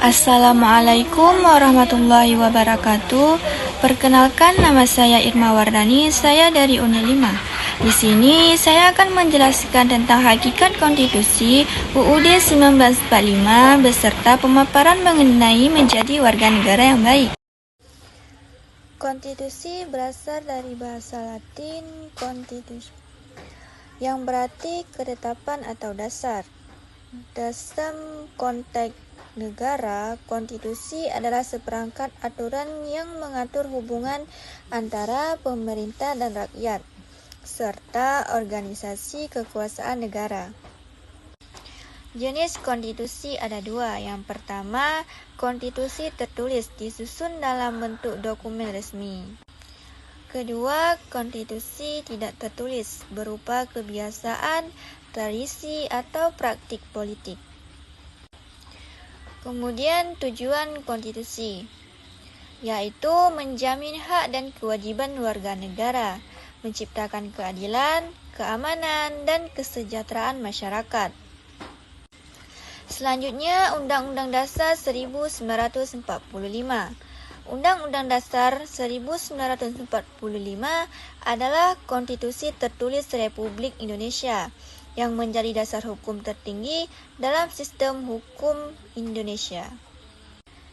Assalamualaikum warahmatullahi wabarakatuh. Perkenalkan, nama saya Irma Wardani, saya dari UNER 5. Di sini saya akan menjelaskan tentang hakikat konstitusi UUD 1945 beserta pemaparan mengenai menjadi warga negara yang baik. Konstitusi berasal dari bahasa Latin constitutus, yang berarti ketetapan atau dasar. Dalam konteks negara, konstitusi adalah seperangkat aturan yang mengatur hubungan antara pemerintah dan rakyat, serta organisasi kekuasaan negara. Jenis konstitusi ada dua. Yang pertama, konstitusi tertulis disusun dalam bentuk dokumen resmi. Kedua, konstitusi tidak tertulis berupa kebiasaan, tradisi, atau praktik politik. Kemudian tujuan konstitusi, yaitu menjamin hak dan kewajiban warga negara, menciptakan keadilan, keamanan, dan kesejahteraan masyarakat. Selanjutnya, Undang-Undang Dasar 1945. Undang-Undang Dasar 1945 adalah konstitusi tertulis Republik Indonesia yang menjadi dasar hukum tertinggi dalam sistem hukum Indonesia.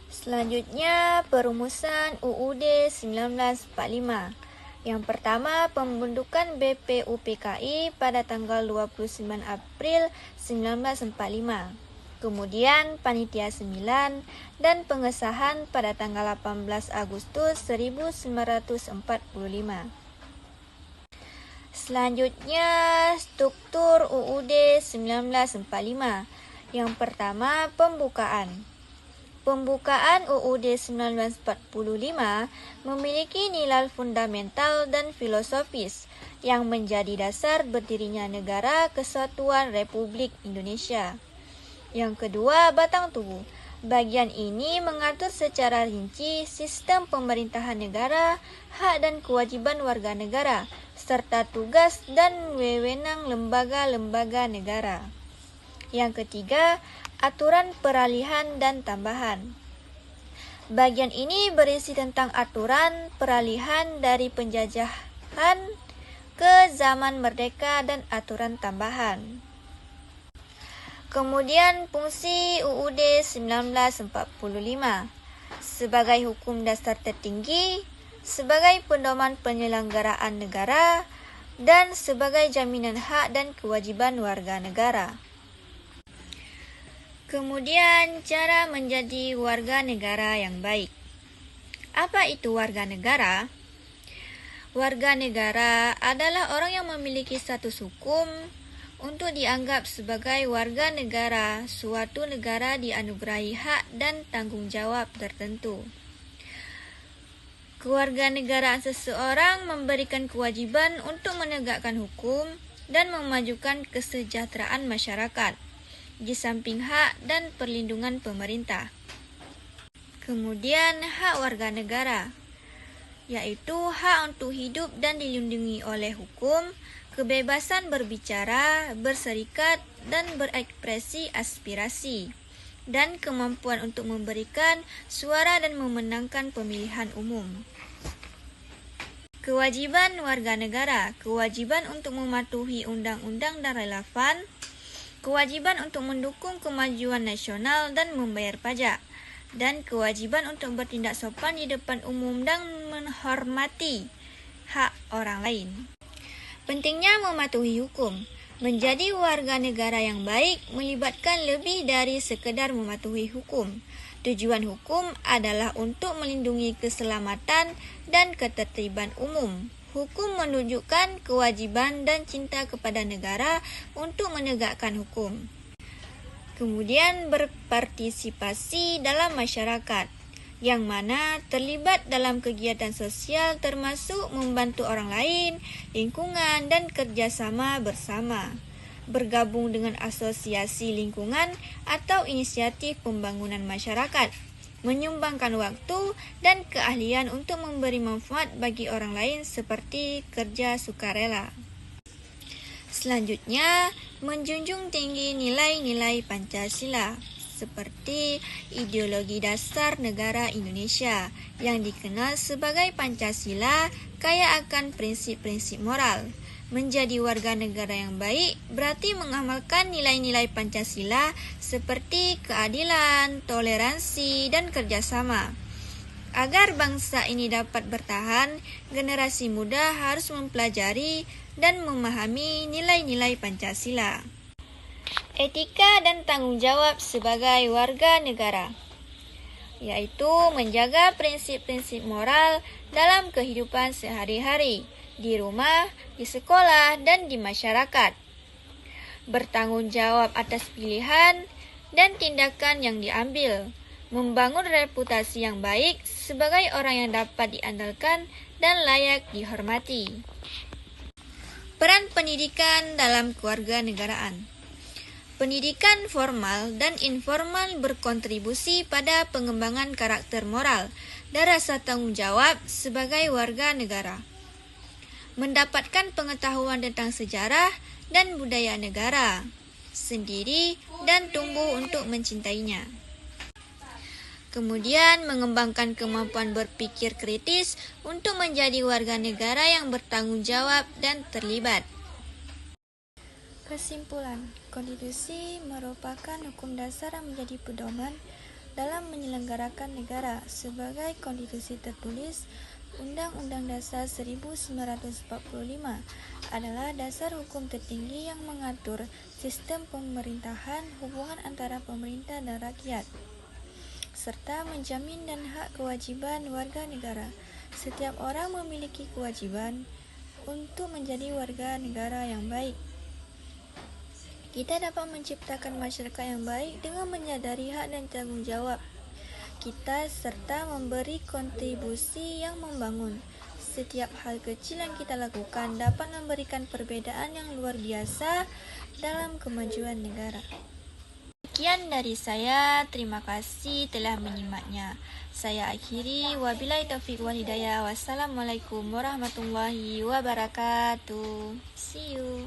Selanjutnya, perumusan UUD 1945. Yang pertama, pembentukan BPUPKI pada tanggal 29 April 1945. Kemudian Panitia 9 dan pengesahan pada tanggal 18 Agustus 1945. Selanjutnya, struktur UUD 1945. Yang pertama, pembukaan. Pembukaan UUD 1945 memiliki nilai fundamental dan filosofis yang menjadi dasar berdirinya Negara Kesatuan Republik Indonesia. Yang kedua, batang tubuh. Bagian ini mengatur secara rinci sistem pemerintahan negara, hak dan kewajiban warga negara, serta tugas dan wewenang lembaga-lembaga negara. Yang ketiga, aturan peralihan dan tambahan. Bagian ini berisi tentang aturan peralihan dari penjajahan ke zaman merdeka dan aturan tambahan. Kemudian fungsi UUD 1945 sebagai hukum dasar tertinggi, sebagai pedoman penyelenggaraan negara, dan sebagai jaminan hak dan kewajiban warga negara. Kemudian cara menjadi warga negara yang baik. Apa itu warga negara? Warga negara adalah orang yang memiliki status hukum untuk dianggap sebagai warga negara suatu negara dianugerahi hak dan tanggung jawab tertentu. Kewarganegaraan seseorang memberikan kewajiban untuk menegakkan hukum dan memajukan kesejahteraan masyarakat, di samping hak dan perlindungan pemerintah. Kemudian hak warga negara, yaitu hak untuk hidup dan dilindungi oleh hukum, kebebasan berbicara, berserikat, dan berekspresi aspirasi, dan kemampuan untuk memberikan suara dan memenangkan pemilihan umum. Kewajiban warga negara, kewajiban untuk mematuhi undang-undang dan relevan, kewajiban untuk mendukung kemajuan nasional dan membayar pajak, dan kewajiban untuk bertindak sopan di depan umum dan menghormati hak orang lain. Pentingnya mematuhi hukum. Menjadi warga negara yang baik melibatkan lebih dari sekedar mematuhi hukum. Tujuan hukum adalah untuk melindungi keselamatan dan ketertiban umum. Hukum menunjukkan kewajiban dan cinta kepada negara untuk menegakkan hukum. Kemudian berpartisipasi dalam masyarakat, yang mana terlibat dalam kegiatan sosial termasuk membantu orang lain, lingkungan, dan kerjasama bersama. Bergabung dengan asosiasi lingkungan atau inisiatif pembangunan masyarakat. Menyumbangkan waktu dan keahlian untuk memberi manfaat bagi orang lain seperti kerja sukarela. Selanjutnya, menjunjung tinggi nilai-nilai Pancasila. seperti ideologi dasar negara Indonesia yang dikenal sebagai Pancasila, kaya akan prinsip-prinsip moral. Menjadi warga negara yang baik berarti mengamalkan nilai-nilai Pancasila seperti keadilan, toleransi, dan kerjasama. Agar bangsa ini dapat bertahan, generasi muda harus mempelajari dan memahami nilai-nilai Pancasila. Etika dan tanggung jawab sebagai warga negara, yaitu menjaga prinsip-prinsip moral dalam kehidupan sehari-hari, di rumah, di sekolah, dan di masyarakat. Bertanggung jawab atas pilihan dan tindakan yang diambil, membangun reputasi yang baik sebagai orang yang dapat diandalkan dan layak dihormati. Peran pendidikan dalam kewarganegaraan. Pendidikan formal dan informal berkontribusi pada pengembangan karakter moral dan rasa tanggung jawab sebagai warga negara. Mendapatkan pengetahuan tentang sejarah dan budaya negara sendiri dan tumbuh untuk mencintainya. Kemudian mengembangkan kemampuan berpikir kritis untuk menjadi warga negara yang bertanggung jawab dan terlibat. Kesimpulan, konstitusi merupakan hukum dasar yang menjadi pedoman dalam menyelenggarakan negara. Sebagai konstitusi tertulis, Undang-Undang Dasar 1945 adalah dasar hukum tertinggi yang mengatur sistem pemerintahan, hubungan antara pemerintah dan rakyat, serta menjamin dan hak kewajiban warga negara. Setiap orang memiliki kewajiban untuk menjadi warga negara yang baik. Kita dapat menciptakan masyarakat yang baik dengan menyadari hak dan tanggung jawab kita serta memberi kontribusi yang membangun. Setiap hal kecil yang kita lakukan dapat memberikan perbedaan yang luar biasa dalam kemajuan negara. Sekian dari saya, terima kasih telah menyimaknya. Saya akhiri, wabillahi taufiq wal hidayah. Wassalamualaikum warahmatullahi wabarakatuh. See you.